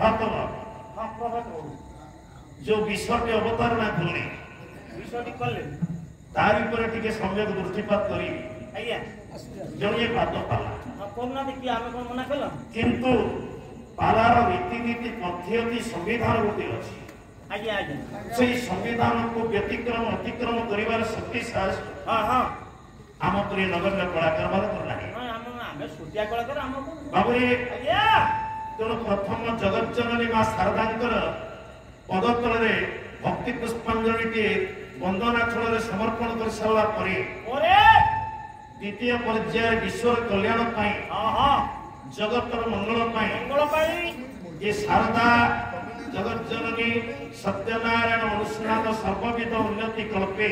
ପ୍ରଭାତ ହଁ ପ୍ରଭାତ ବାବୁ ଯୋଉ ବିଷୟଟି ଅବତାରଣା କଲେ ବିଷୟଟି କଲେ ତାରି ଉପରେ ଟିକେ ସମ୍ୟକ ଦୃଷ୍ଟିପାତ କରି ଆଜ୍ଞା ଜଣିଏ ପାଦ ପାଲା ହଁ କରୁନାହାନ୍ତି କି ଆମେ କଣ ମନା କଲ କିନ୍ତୁ ପାଲାର ରୀତିନୀତି ପଦ୍ଧତି ସମ୍ବିଧାନ ଗୋଟେ ଅଛି ଆଜ୍ଞା ଆଜ୍ଞା ସେଇ ସମ୍ବିଧାନକୁ ବ୍ୟତିକ୍ରମ ଅତିକ୍ରମ କରିବାର ଶକ୍ତି ସାହସ ହଁ ହଁ ଆମ ପ୍ରିୟ ନଗଣ୍ୟ କଳାକାର ମାନଙ୍କର ନାହିଁ ଆମେ ଛୋଟିଆ କଳାକାର ଆମ ବାବୁରେ ଆଜ୍ଞା ତେଣୁ ପ୍ରଥମ ଜଗଜ୍ଜନନୀ ମା ଶାରଦାଙ୍କର ପଦତଳରେ ଭକ୍ତି ପୁଷ୍ପାଞ୍ଜଳିଟିଏ ବନ୍ଦନାଚଳରେ ସମର୍ପଣ କରିସାରିଲା ପରେ ଦ୍ୱିତୀୟ ପର୍ଯ୍ୟାୟରେ ବିଶ୍ୱର କଲ୍ୟାଣ ପାଇଁ ଜଗତର ମଙ୍ଗଳ ପାଇଁ ଏ ଶାରଦା ଜଗଜ୍ଜନନୀ ସତ୍ୟନାରାୟଣ ଅନୁଷ୍ଠାନ ସର୍ବବିଧ ଉନ୍ନତି କଳ୍ପେ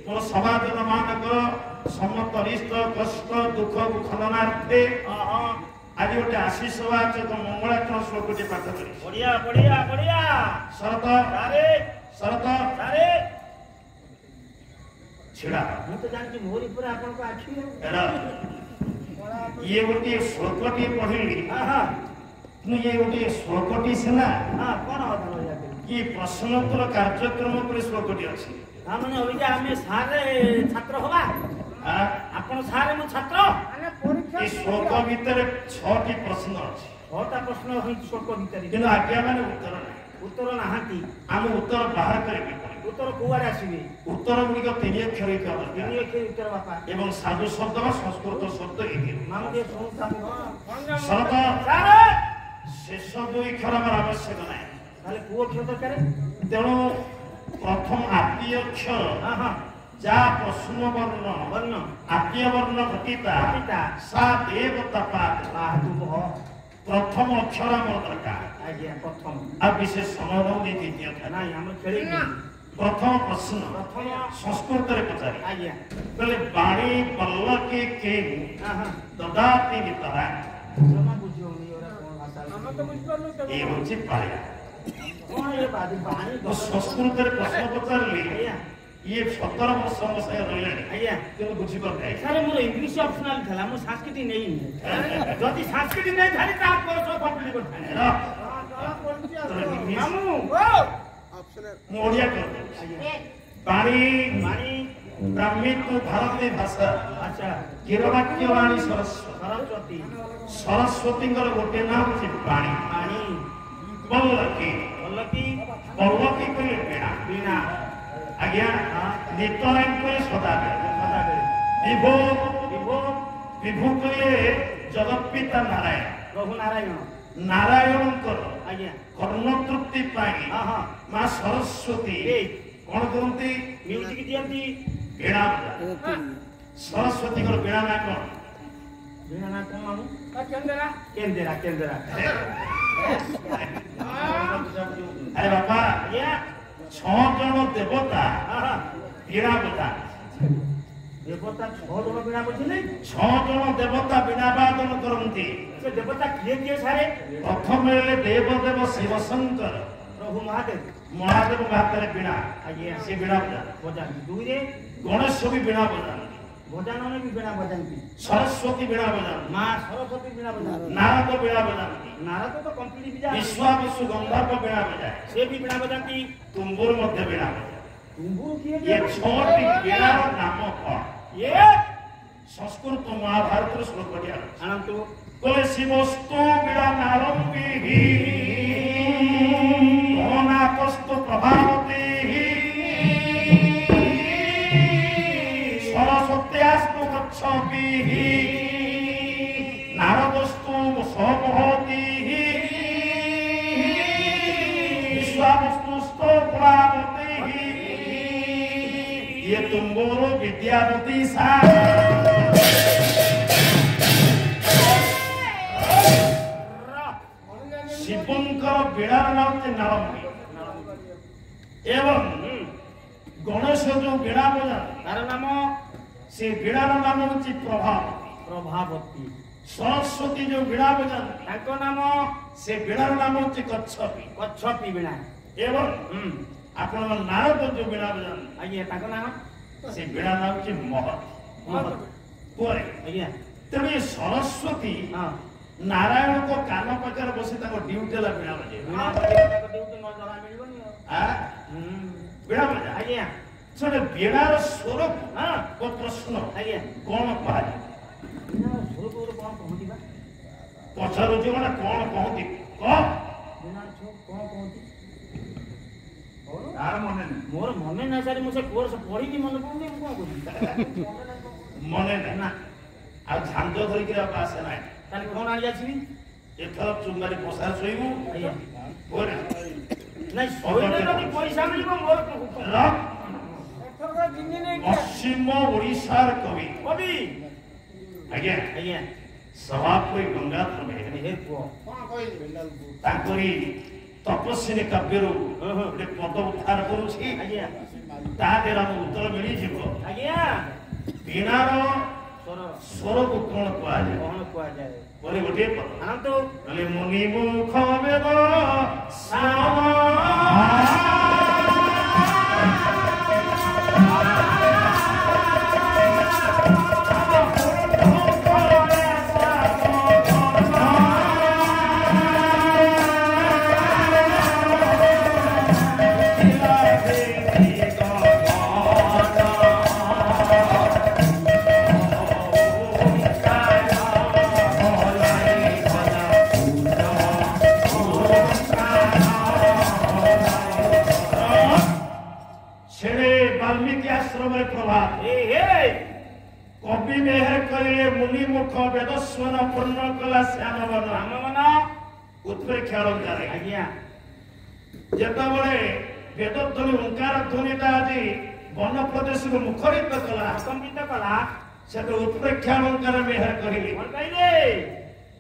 ମୋର ସମାଜର ମାନଙ୍କର ସମତରିଷ୍ଠ କଷ୍ଟ ଦୁଃଖକୁ ଖନନାର୍ଥେ ଆଜି ଗୋଟେ ଆଶୀଷବାଚକ ମଙ୍ଗଳାଚରଣ ଶ୍ଲୋକଟି ପାଠ କରି ଶରତ ଶରତ ଛିଡ଼ା ମୁଁ ତ ଜାଣିଛି ମୋରି ପରେ ଆପଣଙ୍କ ଆଖି ଇଏ ଗୋଟିଏ ଶ୍ଲୋକଟି ପଢିଲି ମୁଁ ଇଏ ଗୋଟିଏ ଶ୍ଲୋକଟି ସିନା କଣ କି ପ୍ରଶ୍ନୋତ୍ତର କାର୍ଯ୍ୟକ୍ରମ ଉପରେ ଶ୍ଲୋକଟି ଅଛି ତାମାନେ ଅବିକା ଆମେ ସାରେ ଛାତ୍ର ହବା ଆପଣ ସାରେ ମୁଁ ଛାତ୍ର ଏ ଶ୍ଲୋକ ଭିତରେ 6ଟି ପ୍ରଶ୍ନ ଅଛି 6ଟା ପ୍ରଶ୍ନ ଶ୍ଲୋକ ଭିତରେ କିନ୍ତୁ ଆଜ୍ଞା ମାନେ ଉତ୍ତର ନାହିଁ ଉତ୍ତର ନାହାନ୍ତି ଆମେ ଉତ୍ତର ବାହାର କରିବି ଉତ୍ତର କୋଉଆଡେ ଆସିବେ ଉତ୍ତର ଗୁଡ଼ିକ 3 ଅକ୍ଷର ଉତ୍ତର ବାପା ଏବଂ ସାଧୁ ଶବ୍ଦ ବା ସଂସ୍କୃତ ଶବ୍ଦ ଶରତ ଶେଷ 2 ଅକ୍ଷର ଆମର ଆବଶ୍ୟକ ନାହିଁ ତାହେଲେ ପୁଅ ଅକ୍ଷର ଦରକାର ତେଣୁ ପ୍ରଥମ ଆଦ୍ୟ ଅକ୍ଷର যা প্রশ্ন বর্ণ আত্মীয় বর্ণ ঘটিতা সা দেবতা পাত প্রথম অক্ষর আমার দরকার আর বিশেষ সময় দ্বিতীয় প্রথম প্রশ্ন সংস্কৃতরে পচারি বলে বাণী পল্লকে কে দদাতি বিতরা এই হচ্ছে পায়া সংস্কৃতরে প্রশ্ন পচারিলি ये 17 वर्ष से रहिलानी आज्ञा तो बुझी पर नाही सारे मोर इंग्लिश ऑप्शनल थला मो संस्कृत नहीं जदी संस्कृत नहीं थाली ता कोर्स कंप्लीट करथाने मामू ऑप्शनल मोडिया कर पानी ब्राह्मी तो भारतीय भाषा अच्छा गिरवाक्य वाणी सरस्वती सरस्वतीଙ୍କର ଗୋଟେ ନାମ ଅଛି ପାଣି ପାଣି ବଲ୍ଲକି କହିଲେ ବୀଣା ଆଜ୍ଞା ନିତରାମ କହିଲେ ସଦାବେଳେ ବିଭୁ କହିଲେ ଜଗତପିତା ନାରାୟଣ ପ୍ରଭୁ ନାରାୟଣ ନାରାୟଣଙ୍କର ଆଜ୍ଞା କର୍ଣ୍ଣ ତୃପ୍ତି ପାଇଁ ମା ସରସ୍ୱତୀ କଣ କରନ୍ତି ମ୍ୟୁଜିକ ଦିଅନ୍ତି ବୀଣା ସରସ୍ୱତୀଙ୍କର ବୀଣା ନା କଣ ବୀଣା ନା କଣ ମାମୁ କେନ୍ଦେରା କେନ୍ଦେରା କେନ୍ଦେରା ଆରେ ବାପା ଆଜ୍ଞା 6 ଜଣ ଦେବତା ବୀଣା ବଜା ଦେବତା 6 ଜଣ ବୀଣା ବଜିଲେ 6 ଜଣ ଦେବତା ବୀଣା ବାଦନ କରନ୍ତି ସେ ଦେବତା କିଏ କିଏ ସାରେ ପ୍ରଥମେ ହେଲେ ଦେବଦେବ ଶିବଶଙ୍କର ପ୍ରଭୁ ମହାଦେବ ମହାଦେବଙ୍କ ହାତରେ ବୀଣା ଆଜ୍ଞା ସେ ବୀଣା ବଜାନ୍ତି ଦୁଇରେ ଗଣେଶ ବି ବୀଣା ବଜାନ୍ତି ଭଜନରେ ବି ବୀଣା ବଜାନ୍ତି ସରସ୍ୱତୀ ବୀଣା ବଜାନ୍ତି ମା ସରସ୍ୱତୀ ବୀଣା ବଜାନ୍ତି ନାରଦ ବୀଣା ବଜାନ୍ତି ନାରଦ ତ କମ୍ପ୍ଲିଟ ବିଜା ବିଶ୍ୱାବସୁ ଗନ୍ଧର୍ବ ବୀଣା ବଜାଏ ସେ ବି ବୀଣା ବଜାନ୍ତି ତୁମ୍ବୁର ମଧ୍ୟ ବୀଣା ବଜାଏ ତୁମ୍ବୁର କିଏ ଏ 6ଟି ବୀଣାର ନାମ କଣ ଏ ସଂସ୍କୃତ ମହାଭାରତର ଶ୍ଲୋକଟି ଆଣନ୍ତୁ କହିଲେ ଶିବସ୍ତୁ ବୀଣା ନାରମ୍ବିଃ ଅନାକସ୍ତୁ ପ୍ରଭାବତୀ सरस्वत्यास्तु गच्छति नारदस्तु समहति विश्वावस्तुस्तो पुरावति ये तुम्बोरो विद्यावती सा शिवंकर बीणार नाम नारंबी एवं गणेश जो बीड़ा बजा तार नाम से बीड़ार नाम होची प्रभावती सरस्वती जो बीड़ा बजा ताको नाम से बीड़ार नाम होची कच्छपी बीड़ा एवं आपण नारद जो बीड़ा बजा आज्ञा ताको नाम से बीड़ा नाम होची महत महत पोरे आज्ञा तबे सरस्वती ନାରାୟଣଙ୍କ କାନ ପାଖରେ ବସି ତାଙ୍କ ଡ୍ୟୁଟି ହେଲା ବୀଣା ବଜେଇବା। ବୀଣା ବଜେଇବା ତାଙ୍କ ଡ୍ୟୁଟି ନ ଜଣା ମିଳିବନି ଆଉ। ବୀଣା ବଜା ଆଜ୍ଞା ସେଟା ବୀଣାର ସ୍ୱରକୁ ପ୍ରଶ୍ନ ଆଜ୍ଞା କଣ କୁହାଯାଏ? ବୀଣାର ସ୍ୱରକୁ ଗୋଟେ କଣ କହନ୍ତି ବା? ପଚାରୁଛି ମାନେ କଣ କହନ୍ତି କହ? ବୀଣାର ସ୍ୱର କଣ କହନ୍ତି? ତାର ମନେ ନାହିଁ। ମୋର ମନେ ନାହିଁ ସାର୍, ମୁଁ ସେ କୋର୍ସ ପଢିକି ମନେ ପଡୁନି, ମୁଁ କଣ କରିବି? ମନେ ନାହିଁ ନା ଆଉ ଝାଞ୍ଜ ଧରିକି ଆଉ ଆସେ ନାହିଁ। ତାହେଲେ କଣ ଆଣି ଆସିବି? ଏଥର ଚୁଙ୍ଗାରି ପୋଷା ଶୋଇବୁ। ଆଜ୍ଞା ପରେ ନାଇଁ ଶୋଇଲେ ଯଦି ପଇସା ମିଳିବ ମୋର ପଶ୍ଚିମ ଓଡ଼ିଶାର କବି କବି ଆଜ୍ଞା ଆଜ୍ଞା ସଭାପତି ଗଙ୍ଗାଧର ମେହେର ହେ ପୁଅ ତାଙ୍କରି ତପସ୍ୱିନୀ କାବ୍ୟରୁ ଗୋଟେ ପଦ ଉଦ୍ଧାର କରୁଛି। ଆଜ୍ଞା ତା ଦେହରେ ଆମ ଉତ୍ତର ମିଳିଯିବ। ଆଜ୍ଞା ବୀଣାର ସ୍ୱର ସ୍ୱରକୁ କଣ କୁହାଯାଏ? କଣ କୁହାଯାଏ? ପରେ ଗୋଟିଏ ପଦ ଆଣନ୍ତୁ କହିଲେ ମୁନି ମୁଖ ବେଦ ବାଲ୍ମୀକି ଆଶ୍ରମରେ ପ୍ରଭାତ କବି ମେହେର କହିଲେ ମୁନି ମୁଖ ବେଦସ୍ୱନ ପୂର୍ଣ୍ଣ କଲା ଶ୍ୟାମବନ ରାମବନ ଉତ୍ପ୍ରେକ୍ଷା ଅଳଙ୍କାର। ଆଜ୍ଞା ଯେତେବେଳେ ବେଦଧ୍ୱନି ଓଙ୍କାର ଧ୍ୱନିଟା ଆଜି ବନ ପ୍ରଦେଶକୁ ମୁଖରିତ କଲା କମ୍ପିତ କଲା ସେଠୁ ଉତ୍ପ୍ରେକ୍ଷା ଅଳଙ୍କାର ମେହେର କହିଲେ। କଣ କହିଲେ?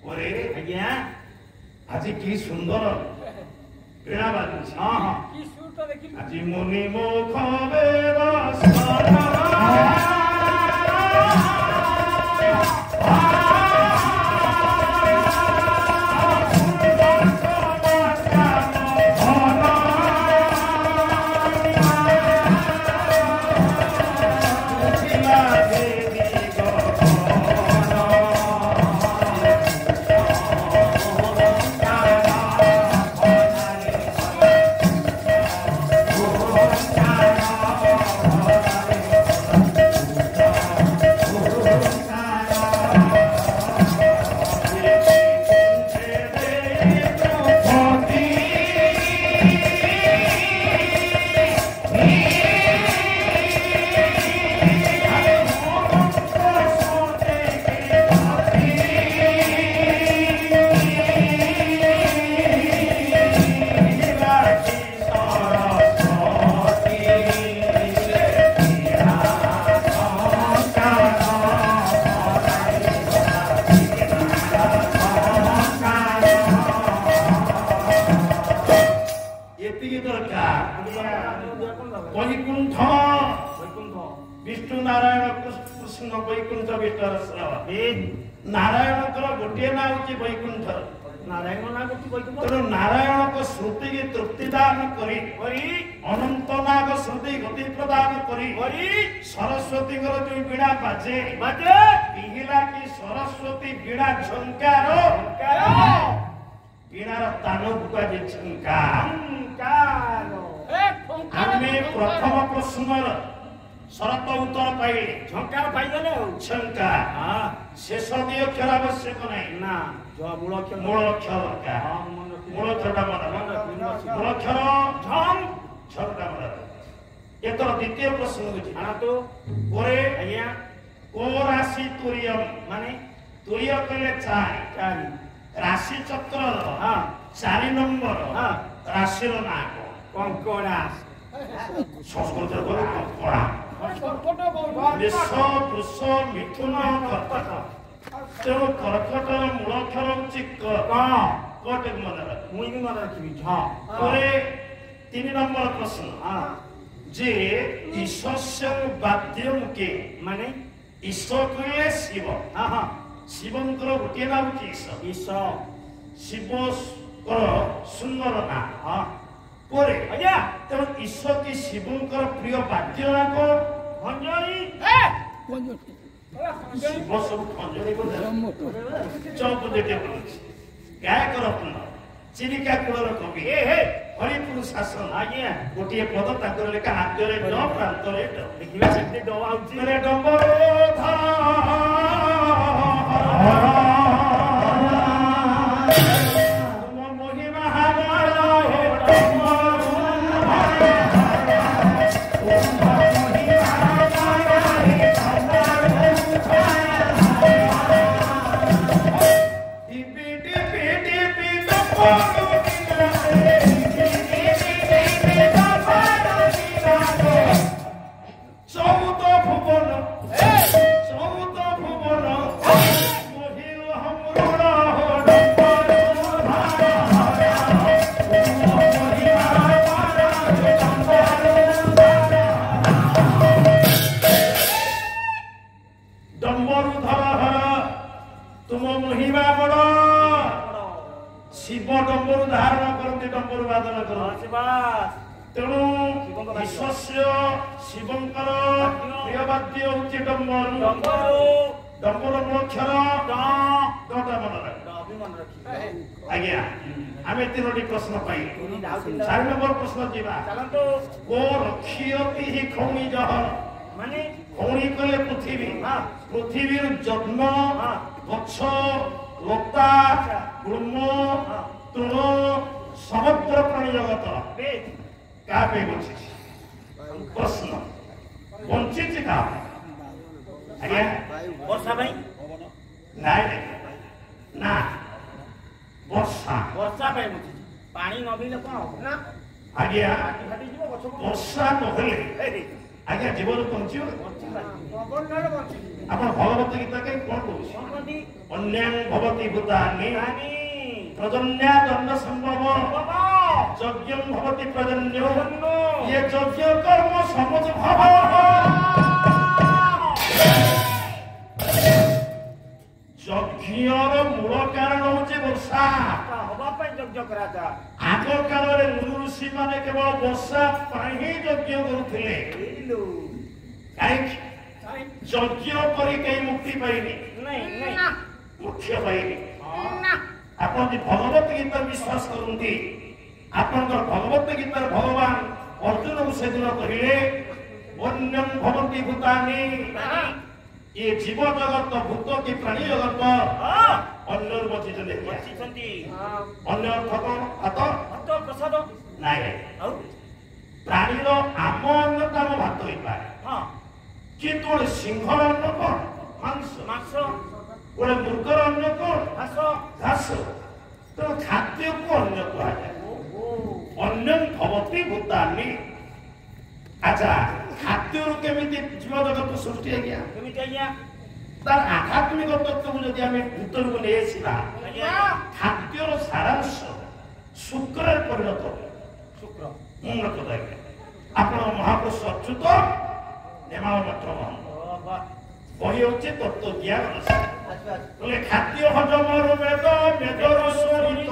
ପରେ ଆଜ୍ଞା ଆଜି କି ସୁନ୍ଦର ବୀଣା ବାଜୁଛି। ହଁ ହଁ ଆଜି ମୁନି ମୁଖ ବେଦସ୍ୱନ বৈকুণ্ঠ বিষ্ণু নারায়ণ কৃষ্ণ বৈকুণ্ঠ বিষ্ণুর শ্রব নারায়ণଙ୍କର ଗୋଟିଏ ନାଁ ହେଉଛି ବୈକୁଣ୍ଠ। ନାରାୟଣ ନା ଗୋଟି ବୈକୁଣ୍ଠ ତେଣୁ ନାରାୟଣଙ୍କ ଶ୍ରୁତିକି ତୃପ୍ତି ଦାନ କରି ଅନନ୍ତ ନାଗ ଶ୍ରୁତି ଗତି ପ୍ରଦାନ କରି ସରସ୍ୱତୀଙ୍କର ଯୋଉ ବୀଣା ବାଜେ ପିହିଲା କି ସରସ୍ୱତୀ ବୀଣା ଝଙ୍କାର ବୀଣାର ତାନକୁ କୁହାଯାଏ ଝଙ୍କାର। ଆମେ ପ୍ରଥମ ପ୍ରଶ୍ନର ଶରତ ଉତ୍ତର ପାଇଲେ ଝଙ୍କାର ପାଇଗଲେ ଆଉ ଝଙ୍କାର ଶେଷ ଦି ଅକ୍ଷର ଆବଶ୍ୟକ ନାହିଁ ନା ମୂଳ ଅକ୍ଷର ମୂଳ ଅକ୍ଷର ଦରକାର। ମୂଳ ଅକ୍ଷରଟା ମନେ ମୂଳ ଅକ୍ଷର ଝଙ୍ଗଟା ମନେ ଏଥର ଦ୍ୱିତୀୟ ପ୍ରଶ୍ନ ହେଉଛି ଆଣନ୍ତୁ ପରେ ଆଜ୍ଞା କୋ ରାଶି ତୁରିୟମ ମାନେ ତୁରିୟ କହିଲେ ଚାରି ଚାରି ରାଶି ଚକ୍ରର 4 ନମ୍ବର ରାଶିର ନାଁ କଙ୍କଡା ସଂସ୍କୃତରେ କହିଲେ କଙ୍କଡା। ମେଷ ବୃଷ ମିଥୁନ କର୍କଟ ତେଣୁ କର୍କଟର ମୂଳ ଅକ୍ଷର ହେଉଛି କ ଟିକେ ମନେ ରଖ ମୁଁ ବି ମନେ ରଖିବି ପରେ 3 ନମ୍ବର ପ୍ରଶ୍ନ ଯେ ଈଶ୍ୱସ୍ୟ ବାଦ୍ୟମ୍ କେ ମାନେ ଈଶ୍ୱର କହିଲେ ଶିବ ଶିବଙ୍କର ଗୋଟିଏ ନାଁ ହେଉଛି ଈଶ ଶିବଙ୍କର ସୁନ୍ଦର ନାଁ ପରେ ଆଜ୍ଞା ତେଣୁ ଈଶ୍ୱର କି ଶିବଙ୍କର ପ୍ରିୟ ବାଦ୍ୟ ନାଁ କଣ? ଶିବ ସବୁ ଖଞ୍ଜଣି ଚୌପଦୀଟେ ବୁଲୁଛି ଗାୟକ ରତ୍ନ ଚିଲିକା କୂଳର କବି ହରିପୁର ଶାସନ ଆଜ୍ଞା ଗୋଟିଏ ପଦ ତାଙ୍କର ଲେଖା ହାତରେ ଡ ପ୍ରାନ୍ତରେ ଡ ଦେଖିବା ସେମିତି ଡ ଆଉଛି ଡମ୍ବର ଶିବ ଡମ୍ବରୁ ଧାରଣ କରନ୍ତି ଡମ୍ବରୁ ବାଦନ କରନ୍ତି ତେଣୁ ବିଶ୍ୱସ୍ୟ ଶିବଙ୍କର ପ୍ରିୟ ବାଦ୍ୟ ହଉଛି ଡମ୍ବରୁ ଡମ୍ବର ଅକ୍ଷର ଡଟା ମନେ ଆଜ୍ଞା ଆମେ 3ଟି ପ୍ରଶ୍ନ ପାଇଲୁ 4 ନମ୍ବର ପ୍ରଶ୍ନ ଯିବା କୋ ରକ୍ଷିୟତି ହି ଖୌଣି ଜହ ମାନେ ଖୌଣି କଲେ ପୃଥିବୀ ପୃଥିବୀର ଜନ୍ମ ଗଛ লতা গুল্ম তৃণ সমগ্র প্রাণী জগত কাপে বঞ্চিছে প্রশ্ন বঞ্চিছে কা আজ্ঞা বর্ষা ভাই নাই না বর্ষা বর্ষা পাই বঞ্চিছে পানি নবিলে কোন হবে না আজ্ঞা ফাটি দিব গছ বর্ষা নহলে আজ্ঞা জীবন বঞ্চিব ଆପଣ ଭଗବତ ଗୀତା କାହିଁ କଣ କହୁଛି ଅନ୍ୟାଂ ଭବତି ଭୂତାନି ପ୍ରଜନ୍ୟା ଦଣ୍ଡ ସମ୍ଭବ ଯଜ୍ଞଂ ଭବତି ପ୍ରଜନ୍ୟ ଇଏ ଯଜ୍ଞ କର୍ମ ସମଜ ଭାବ ଯଜ୍ଞର ମୂଳ କାରଣ ହଉଛି ବର୍ଷା ହବା ପାଇଁ ଯଜ୍ଞ କରାଯାଏ ଆଗ କାଳରେ ଋଷି ମାନେ କେବଳ ବର୍ଷା ପାଇଁ ହିଁ ଯଜ୍ଞ କରୁଥିଲେ କାହିଁକି যজ্ঞ করে কেই মুক্তি পাইনি মুখ্য পাইনি আপন যে ভগবত গীতা বিশ্বাস করুন্তি আপনার ভগবত গীতার ভগবান অর্জুন সেদিন কহিলে বন্যম ভবন্তি ভূতানি ये जीव जगत भूत की प्राणी जगत अन्य बचिଛନ୍ତି अन्य ଅର୍ଥ ହାତ ହାତ ପ୍ରସାଦ ନାଇଁ ପ୍ରାଣୀର ଆମ ଅନ୍ନ ଆମ ଭାତ ହେଇପାରେ কিন্তু ଗୋଟେ ସିଂହର ଅନ୍ନ କଣ ମାଂସ ମାଂସ ଗୋଟେ ମୃଗର ଅନ୍ନ କଣ ଘାସ ଘାସ ତେଣୁ ଖାଦ୍ୟକୁ ଅନ୍ନ କୁହାଯାଏ ଅନ୍ୟ ଭବତି ଭୂତାନି ଆଚ୍ଛା ଖାଦ୍ୟରୁ କେମିତି ଜୀବ ଜଗତ ସୃଷ୍ଟି ଆଜ୍ଞା କେମିତି ଆଜ୍ଞା ତାର ଆଧ୍ୟାତ୍ମିକ ତତ୍ତ୍ୱକୁ ଯଦି ଆମେ ଭିତରକୁ ନେଇ ଆସିବା ଖାଦ୍ୟର ସାରାଂଶ ଶୁକ୍ରରେ ପରିଣତ ଶୁକ୍ର ଆପଣ ମହାପୁରୁଷ ଅଚ୍ୟୁତ ନେମାଳ ମାତ୍ର ବହି ହଉଛି ତତ୍ତ୍ୱ ଜ୍ଞାନ ବୋଲେ ଖାଦ୍ୟ ହଜମର ବେଦ ବେଦର ସରିତ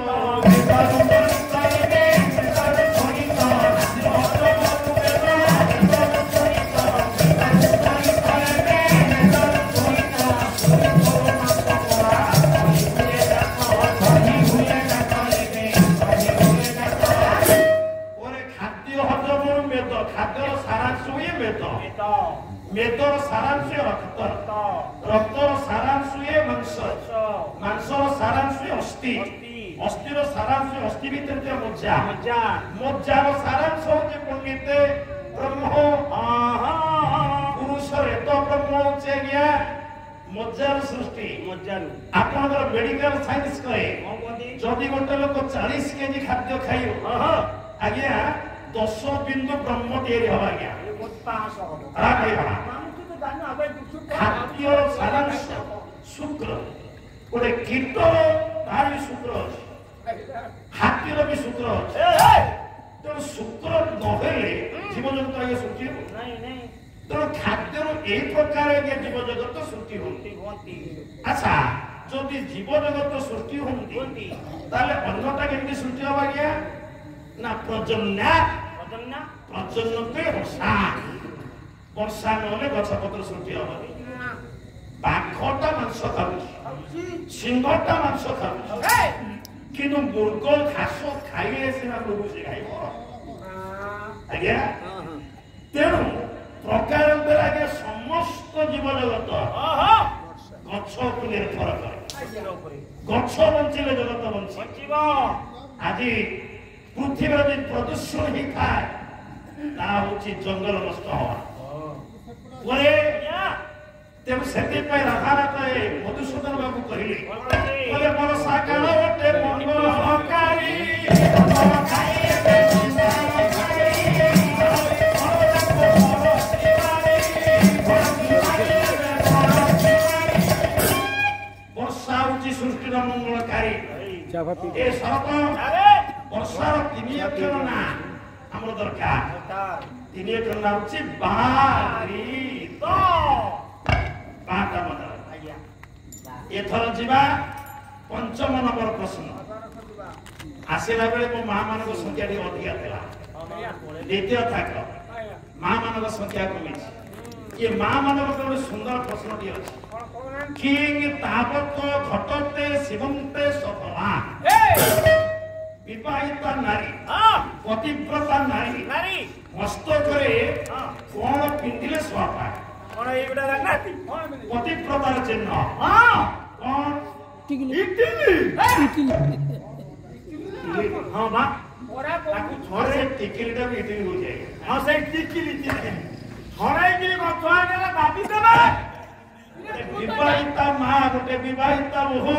মেদর সারাংশ রক্ত রক্তর সারাংশ মাংস মাংসর সারাংশ অস্থি অস্থির সারাংশ অস্থি ভিতরে যে মজ্জা মজ্জার সারাংশ হচ্ছে পণ্ডিতে ব্রহ্ম পুরুষর এত ব্রহ্ম হচ্ছে আজ্ঞা মজ্জার সৃষ্টি মজ্জার আপনার মেডিকাল সাইন্স কয়ে যদি গোটে লোক 40 কেজি খাদ্য খাইব আজ্ঞা 10 বিন্দু ব্রহ্ম তৈরি হব আজ্ঞা ଖାଦ୍ୟର ସାରାଂଶ ଶୁକ୍ର ଗୋଟେ କୀଟ ତାର ବି ଶୁକ୍ର ଅଛି ଖାଦ୍ୟର ବି ଶୁକ୍ର ଅଛି ତେଣୁ ଶୁକ୍ର ନହେଲେ ଜୀବଜଗତ ଆଜ୍ଞା ସୃଷ୍ଟି ହେବ ତେଣୁ ଖାଦ୍ୟରୁ ଏହି ପ୍ରକାର ଆଜ୍ଞା ଜୀବଜଗତ ସୃଷ୍ଟି ହୁଅନ୍ତି ଆଚ୍ଛା ଯଦି ଜୀବଜଗତ ସୃଷ୍ଟି ହୁଅନ୍ତି ତାହେଲେ ଅନ୍ନଟା କେମିତି ସୃଷ୍ଟି ହବ ଆଜ୍ଞା ନା ପ୍ରଜନ୍ୟା ବର୍ଷା ବର୍ଷା ନହେଲେ ଗଛ ପତ୍ର ସୃଷ୍ଟି ହବନି ବାଘଟା ମାଂସ ଖାଉଛି, ସିଂହଟା ମାଂସ ଖାଉଛି, କିନ୍ତୁ ମୃଗ ଘାସ ଖାଇଲେ ସିନା ମୃଗ ସେ ଖାଇବ। ଆଜ୍ଞା, ତେଣୁ ପ୍ରକାରାନ୍ତରେ ଆଜ୍ଞା ସମସ୍ତ ଜୀବ ଜଗତ ଗଛ ଉପରେ ନିର୍ଭର କରେ। ଗଛ ବଞ୍ଚିଲେ ଜଗତ ବଞ୍ଚିବ। ଆଜି ପୃଥିବୀର ଯଦି ପ୍ରଦୂଷଣ ହେଇଥାଏ ତାହା ହଉଛି ଜଙ୍ଗଲ ନଷ୍ଟ ହବା। ତେଣୁ ସେଥିପାଇଁ ରାଧାନାଥ ମଧୁସୂଦନ ବାବୁ କହିଲେ ମୋର ସାକାଳ ଗୋଟେ ମଙ୍ଗଳକାରୀ ବର୍ଷା ହଉଛି ସୃଷ୍ଟିର ମଙ୍ଗଳକାରୀ। ଏ ସରତ ବର୍ଷାର 3 ଅକ୍ଷର ନା ଆମର ଦରକାର। 3 ଅକ୍ଷର ନା ହଉଛି ବାରିତ। ବାଟା ମନେ ଏଥର ଯିବା 5ମ ନମ୍ବର ପ୍ରଶ୍ନ। ଆସିଲା ବେଳେ ମୋ ମା ମାନଙ୍କ ସଂଖ୍ୟା ଟିକେ ଅଧିକା ଥିଲା। ଦ୍ୱିତୀୟ ଥାକ ମା ମାନଙ୍କ ସଂଖ୍ୟା କମିଛି। ଏ ମା ମାନଙ୍କ ଗୋଟେ ସୁନ୍ଦର ପ୍ରଶ୍ନଟି ଅଛି। କିଂ ତାବତ ଘଟତେ ଶିବନ୍ତେ ସଫଳା। ବିବାହିତା ନାରୀ ପତିବ୍ରତା ନାରୀ ମସ୍ତକରେ କଣ ପିନ୍ଧିଲେ ସ୍ୱାପା? ପତିବ୍ରତାର ଚିହ୍ନ କଣ? ହଁ ବା ଥରେ ଟିକିଲିଟା ବି ଇଟିଲି ବୁଝାଏ। ହଁ ସେଇ ଟିକିଲି ଛଡେଇକିରି ଗଛ ଆଗରେ ଭାବି ଦେବେ। ବିବାହିତା ମା ଗୋଟେ ବିବାହିତା ବୋହୂ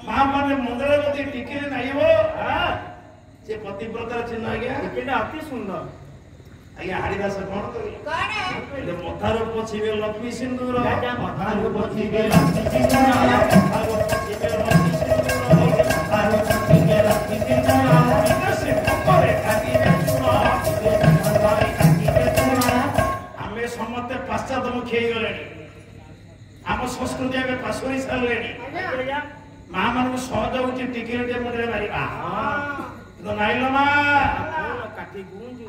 ମା ମାନେ ମନ୍ଦିରରେ ଯଦି ଟିକିଲି ନାଇବ ସେ ପତିବ୍ରତାର ଚିହ୍ନ। ଆଜ୍ଞା ଅତି ସୁନ୍ଦର। ଆଜ୍ଞା ହରିଦାସ କଣ କହିଲେ? ମଥାରୁ ପଛିବେ ଲକ୍ଷ୍ମୀ ସିନ୍ଦୁର, ମଥାରୁ ପଛିବେ ଲକ୍ଷ୍ମୀ ସିନ୍ଦୁର, ମଥାରୁ ପଛିବେ ଲକ୍ଷ୍ମୀ ସିନ୍ଦୁର, ମଥାରୁ ପଛିବେ ଲକ୍ଷ୍ମୀ ସିନ୍ଦୁର, ସେ ଭୋକରେ କାଟିବେ ଚୂଳ, ଭୋକରେ କାଟିବେ ଚୂଳ। ଆମେ ସମସ୍ତେ ପାଶ୍ଚାତ୍ୟମୁଖୀ ହେଇଗଲେଣି। ଆମ ସଂସ୍କୃତି ଆମେ ପାଶୋରି ସାରିଲେଣି। ମା ମାନଙ୍କୁ ସହଜ ହଉଛି ଟିକିଲିଟେ ମୁଣ୍ଡରେ ମାରିବା। କିନ୍ତୁ ନାଇଲ ମା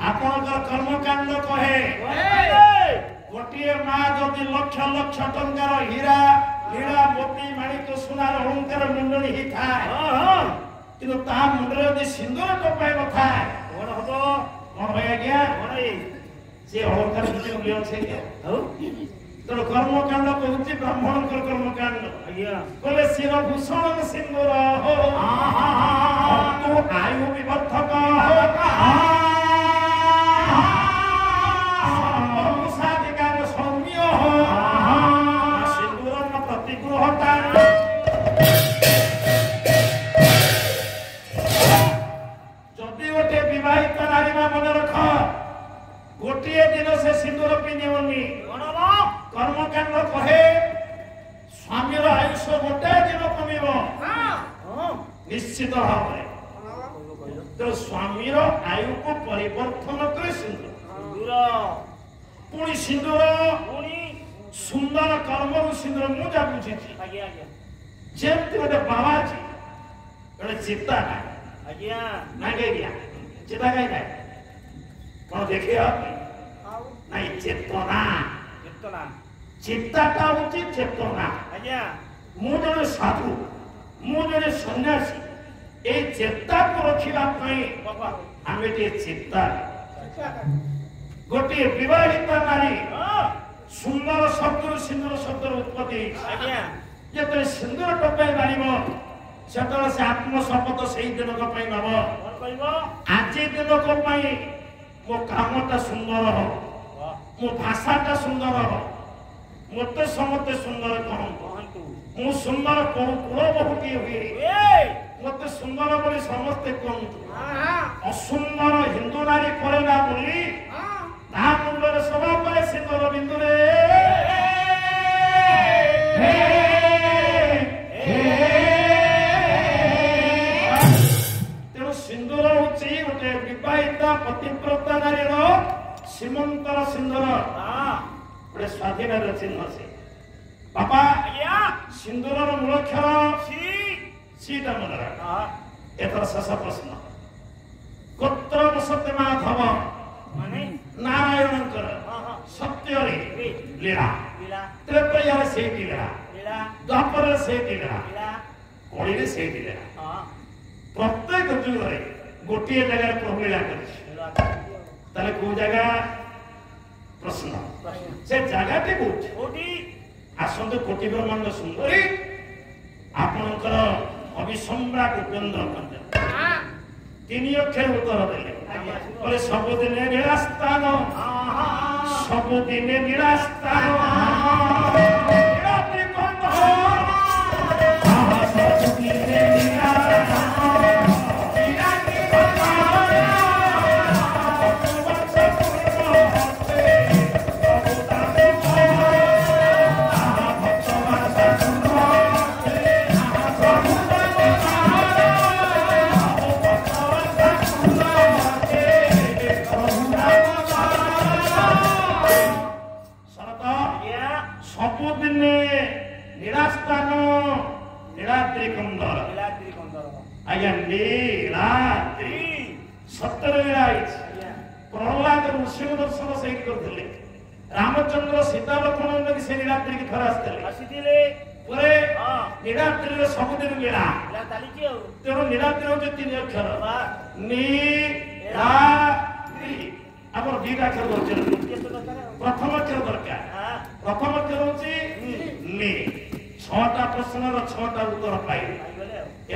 ଆପଣଙ୍କର କର୍ମକାଣ୍ଡ କହେ ଗୋଟିଏ ମା ଯଦି ଲକ୍ଷ ଲକ୍ଷ ଟଙ୍କାର ହୀରା ହୀରା ମୋତି ମାଣିକ ସୁନାର ଅଳଙ୍କାର ମୁଣ୍ଡଳି ହେଇଥାଏ, କିନ୍ତୁ ତା ମୁଣ୍ଡରେ ଯଦି ସିନ୍ଦୁର ଟୋପାଏ ନଥାଏ କଣ ହବ? କଣ ଭାଇ ଆଜ୍ଞା ସେ ଅଳଙ୍କାର କିଛି ମୂଲ୍ୟ ଅଛି? ତେଣୁ କର୍ମକାଣ୍ଡ କହୁଛି ବ୍ରାହ୍ମଣଙ୍କର କର୍ମକାଣ୍ଡ। କହିଲେ ଶିର ଭୂଷଣ ସିନ୍ଦୁର ଆୟୁ ବିବର୍ଦ୍ଧକ ସୌମ୍ୟ ସିନ୍ଦୁର ପ୍ରତିଗୃହତା। ଯଦି ଗୋଟେ ବିବାହିତ ନାରୀ ମା ମନେ ରଖ ଗୋଟିଏ ଦିନ ସେ ସିନ୍ଦୁର ପିନ୍ଧିବନି। କର୍ମକାଣ୍ଡ କହେ ସ୍ୱାମୀର ଆୟୁଷ ଗୋଟାଏ ଦିନ କମିବ ନିଶ୍ଚିତ ଭାବରେ। ତେଣୁ ସ୍ୱାମୀର ଆୟୁକୁ ପରିବର୍ତ୍ତନ କରେ ସିନ୍ଦୁର। ପୁଣି ସିନ୍ଦୁର ସୁନ୍ଦର କର୍ମରୁ ସିନ୍ଦୁର ମୁଁ ଯାହା ବୁଝିଛି ଯେମିତି ଗୋଟେ ବାବାଜୀ ଗୋଟେ ଚିତା ନାଇଁ ଚିତା କାଇଁ ନାହିଁ କଣ ଦେଖିବ ନାଇଁ ଚେତନା। ଚିତାଟା ହଉଛି ଚେତନା। ମୁଁ ଜଣେ ସାଧୁ, ମୁଁ ଜଣେ ସନ୍ନ୍ୟାସୀ, এই চেতাକୁ ରଖିବା ପାଇଁ ଆମେ ଟିକେ ଚିତା। ଗୋଟିଏ ବିବାହିତା ନାରୀ ସୁନ୍ଦର ଶବ୍ଦରୁ ସିନ୍ଦୁର ଶବ୍ଦର ଉତ୍ପତ୍ତି। ଯେତେବେଳେ ସିନ୍ଦୁର ଟୋପାଏ ମାରିବ ସେତେବେଳେ ସେ ଆତ୍ମଶପଥ ସେଇ ଦିନକ ପାଇଁ ନବ। ଆଜି ଦିନକ ପାଇଁ ମୋ କାମଟା ସୁନ୍ଦର ହବ, ମୋ ଭାଷାଟା ସୁନ୍ଦର ହବ, ମତେ ସମସ୍ତେ ସୁନ୍ଦର କହନ୍ତୁ। ମୁଁ ସୁନ୍ଦର କୋଉ କୁଳ ବହୁଟିଏ ହୁଏ ମତେ ସୁନ୍ଦର ବୋଲି ସମସ୍ତେ କୁହନ୍ତୁ। ଅସୁନ୍ଦର ହିନ୍ଦୁ ନାରୀ କରେ ନା ବୋଲି ତା ମୁଣ୍ଡରେ ସଭା ପାଏ ସିନ୍ଦୁର ବିନ୍ଦୁରେ। ତେଣୁ ସିନ୍ଦୁର ହଉଛି ଗୋଟେ ବିବାହିତା ପତିବ୍ରତା ନାରୀର ସୀମନ୍ତର ସିନ୍ଦୁର, ଗୋଟେ ସ୍ୱାଧୀନର ଚିହ୍ନ। ସେ ବାପା ସିନ୍ଦୁରର ମୂଳକ୍ଷର सीता मदरा एथर शश प्रश्न गोत्र बसते माधव माने नारायणकर सत्य लीला त्रेतयार से लीला ଦ୍ୱାପରରେ ସେ ଦିଟା କଳିରେ ସେ ଦିଟା ପ୍ରତ୍ୟେକ ଯୁଗରେ ଗୋଟିଏ ଜାଗାରେ ପ୍ରଭୁ ଲୀଳା କରିଛି। ତାହେଲେ କୋଉ ଜାଗା ପ୍ରଶ୍ନ ସେ ଜାଗାଟି କୋଉଠି ଆସନ୍ତୁ କୋଟି ବ୍ରହ୍ମାଣ୍ଡ ସୁନ୍ଦରୀ ଆପଣଙ୍କର ଅବିସମ୍ରାଟ ଉପେନ୍ଦ୍ର ପଣ୍ଡା 3 ଅକ୍ଷର ଉତ୍ତର ଦେଲେ କହିଲେ ସବୁଦିନେ ନିରାସ୍ଥାନ ସବୁଦିନେ ନିରାସ୍ଥାନ प्रहलाद ऋषि दर्शन से करते रामचंद्र सीता लक्ष्मण से नीलाद्री की थर आसते नीलाद्री सबुदिन लीला तेणु नीलाद्री हूँ 3 अक्षर नीलाद्री आम 2 अक्षर प्रथम अक्षर दरकार प्रथम अक्षर हूँ नी 6टा प्रश्न 6टा उत्तर पाइले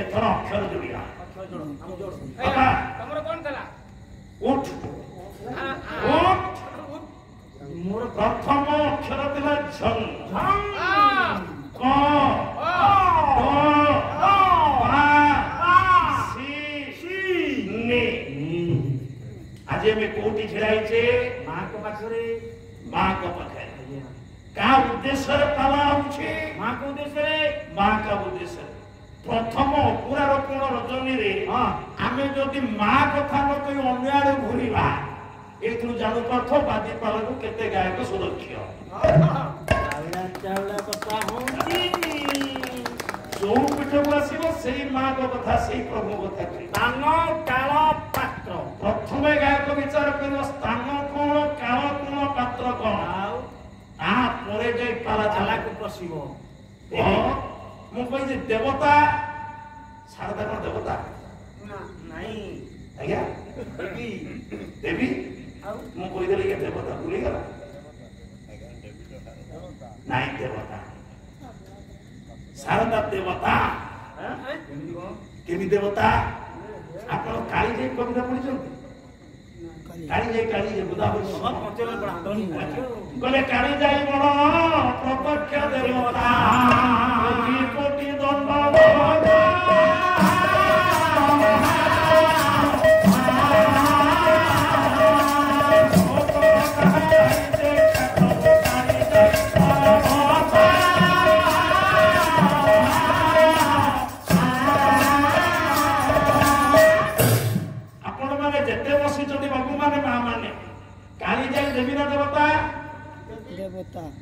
एथर अक्षर जोड़िया उठ मोर प्रथम अक्षर थिला झंग क आज में कोटी खिलाइछे मां को पाखरे का उद्देश्य रे पाला होछे मां को उद्देश्य रे मां का उद्देश्य प्रथम पुरारोपण रजनी रे आमे जदि मां कथा न कहि अन्य आड़े घुरिबा एथु जानु पाथ बादी पालको केते गायक सुरक्ष चावला कथा होची जो पिठ बसिबो सेही मां को कथा सेही प्रभु कथा स्थान काल पात्र प्रथमे गायक विचार करियो स्थान कोन काल कोन पात्र कोन आ परे जे पाला झाला को पसिबो मु कहि जे देवता शारदा को देवता नहीं आज्ञा देवी मु कहि देली के देवता भूली गला नहीं देवता शारदा देवता केमी देवता आपण काली जे कविता पढिछन काली जे बुदा बोल सब पचरे पढा गले काली जाई बड़ प्रत्यक्ष देवता कोटि कोटि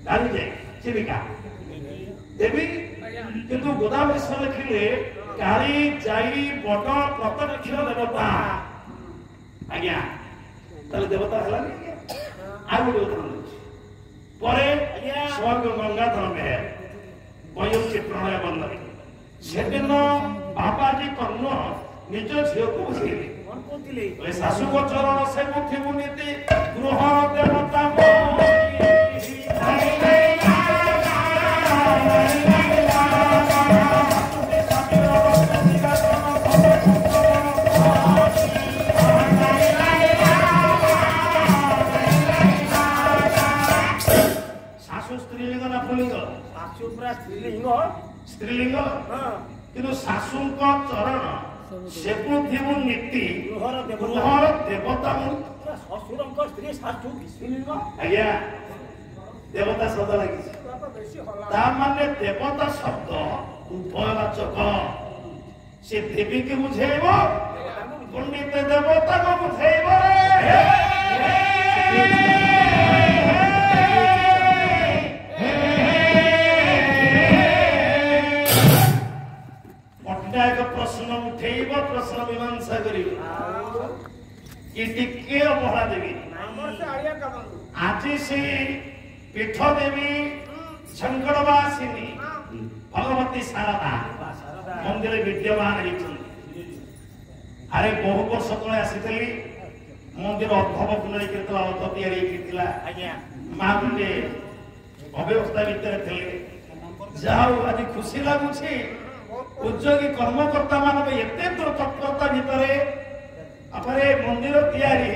दंड देवी किंतु गोदावरी से लिखिले काली जाई बड़ प्रत्यक्ष देवता आज्ञा ताले देवता हला आ गुडे उदाहरण परे स्वर्ग गंगाधर मेहर बयम चित्रणय बंदर सेदिन बाबाजी कर्ण निज झियो को बुझेले कोन कोतिले सासु को चरण से मुठी मुनीति गृह देवता स्त्रीलिंग किंतु सासू का चरण से नीति गृहर देवता ससुर स्त्री सासू आज्ञा देवता शब्द लगी माने देवता शब्द उभयवाचक से देवी के बुझेब पंडित देवता को बुझेब एक प्रश्न उठेब प्रश्न मीमांसा करी अवहेला देवी आज से पीठ देवी झंगड़वासिनी ଭଗବତୀ ଶାରଦା ମନ୍ଦିର ବିଦ୍ୟମାନ ହେଇଛନ୍ତି। ଆରେ ବହୁ ବର୍ଷ ତଳେ ଆସିଥିଲି, ମନ୍ଦିର ଅଧବ ଫୁଲ ହେଇଥିଲା, ଅଧ ତିଆରି ହେଇଥିଲା। ଆଜ୍ଞା ମା ଗୋଟେ ଅବ୍ୟବସ୍ଥା ଭିତରେ ଥିଲେ। ଯାହା ହଉ ଆଜି ଖୁସି ଲାଗୁଛି, ଉଦ୍ୟୋଗୀ କର୍ମକର୍ତ୍ତା ମାନଙ୍କ ଏତେ ତତ୍ପରତା ଭିତରେ ମନ୍ଦିର ତିଆରି